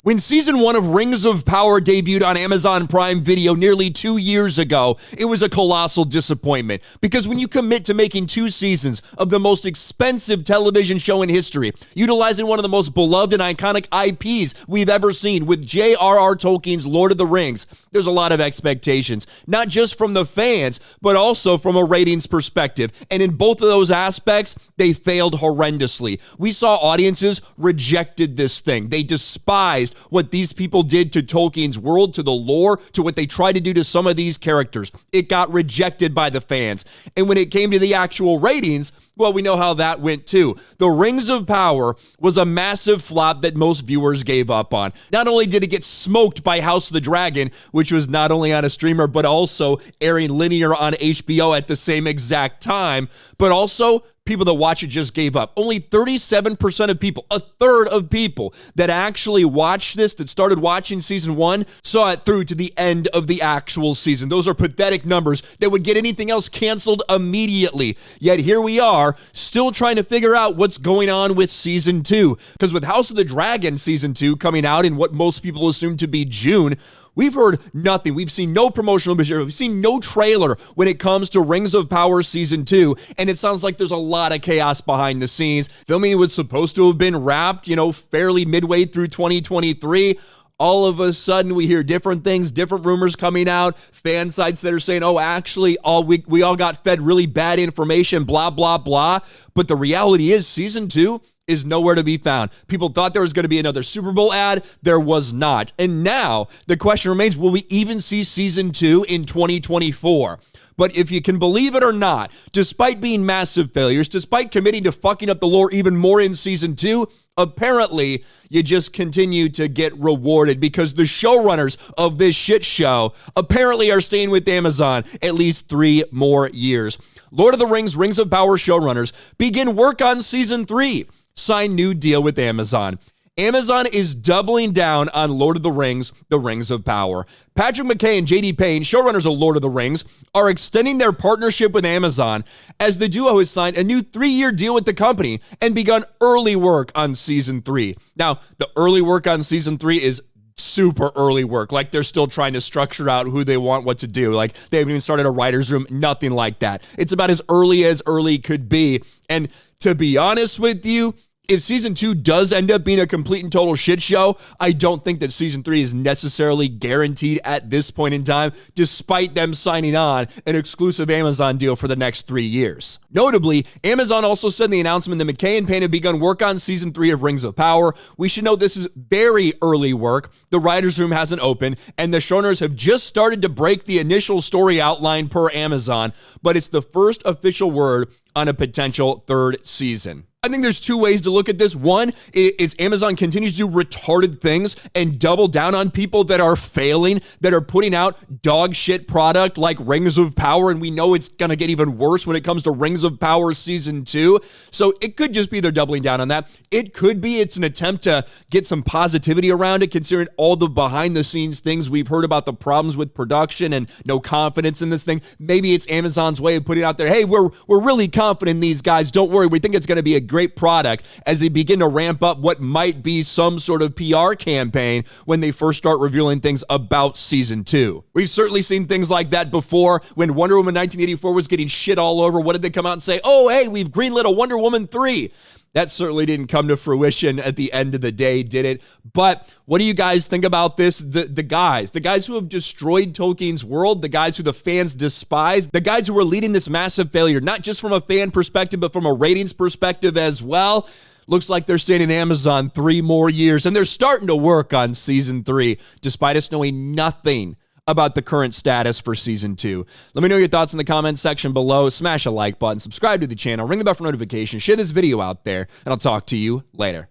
When Season 1 of Rings of Power debuted on Amazon Prime Video nearly 2 years ago, it was a colossal disappointment. Because when you commit to making 2 seasons of the most expensive television show in history, utilizing one of the most beloved and iconic IPs we've ever seen with J.R.R. Tolkien's Lord of the Rings, there's a lot of expectations. Not just from the fans, but also from a ratings perspective. And in both of those aspects, they failed horrendously. We saw audiences rejected this thing. They despised what these people did to Tolkien's world, to the lore, to what they tried to do to some of these characters. It got rejected by the fans. And when it came to the actual ratings, well, we know how that went too. The Rings of Power was a massive flop that most viewers gave up on. Not only did it get smoked by House of the Dragon, which was not only on a streamer, but also airing linear on HBO at the same exact time, but also people that watch it just gave up. Only 37% of people, a third of people that actually watched this, that started watching Season 1, saw it through to the end of the actual season. Those are pathetic numbers that would get anything else canceled immediately. Yet here we are, still trying to figure out what's going on with Season 2. Because with House of the Dragon Season 2 coming out in what most people assume to be June, we've heard nothing. We've seen no promotional material. We've seen no trailer when it comes to Rings of Power Season 2, and it sounds like there's a lot of chaos behind the scenes. Filming was supposed to have been wrapped, fairly midway through 2023. All of a sudden, we hear different things, different rumors coming out, fan sites that are saying, oh, actually, we all got fed really bad information, blah, blah, blah. But the reality is, Season 2 is nowhere to be found. People thought there was going to be another Super Bowl ad. There was not. And now the question remains, will we even see Season 2 in 2024? But if you can believe it or not, despite being massive failures, despite committing to fucking up the lore even more in Season 2, apparently you just continue to get rewarded because the showrunners of this shit show apparently are staying with Amazon at least 3 more years. Lord of the Rings, Rings of Power showrunners begin work on Season 3. Sign new deal with Amazon. Amazon is doubling down on Lord of the Rings, The Rings of Power. Patrick McKay and J.D. Payne, showrunners of Lord of the Rings, are extending their partnership with Amazon as the duo has signed a new 3-year deal with the company and begun early work on Season 3. Now, the early work on Season 3 is super early work. Like, they're still trying to structure out who they want what to do. Like, they haven't even started a writer's room, nothing like that. It's about as early could be. And to be honest with you, if Season 2 does end up being a complete and total shit show, I don't think that Season 3 is necessarily guaranteed at this point in time, despite them signing on an exclusive Amazon deal for the next 3 years. Notably, Amazon also said in the announcement that McKay and Payne have begun work on Season 3 of Rings of Power. We should note this is very early work. The writer's room hasn't opened, and the showrunners have just started to break the initial story outline per Amazon, but it's the first official word on a potential 3rd season. I think there's 2 ways to look at this. One is Amazon continues to do retarded things and double down on people that are failing, that are putting out dog shit product like Rings of Power, and we know it's going to get even worse when it comes to Rings of Power Season 2. So it could just be they're doubling down on that. It could be it's an attempt to get some positivity around it, considering all the behind-the-scenes things we've heard about the problems with production and no confidence in this thing. Maybe it's Amazon's way of putting out there, hey, we're really confident in these guys. Don't worry, we think it's going to be a great product, as they begin to ramp up what might be some sort of PR campaign when they first start revealing things about Season 2. We've certainly seen things like that before. When Wonder Woman 1984 was getting shit all over, what did they come out and say? Oh, hey, we've greenlit a Wonder Woman 3. That certainly didn't come to fruition at the end of the day, did it? But what do you guys think about this? The guys who have destroyed Tolkien's world, the guys who the fans despise, the guys who are leading this massive failure, not just from a fan perspective, but from a ratings perspective as well. Looks like they're staying in Amazon 3 more years, and they're starting to work on Season 3, despite us knowing nothing about the current status for Season 2. Let me know your thoughts in the comments section below. Smash a like button, subscribe to the channel, ring the bell for notifications, share this video out there, and I'll talk to you later.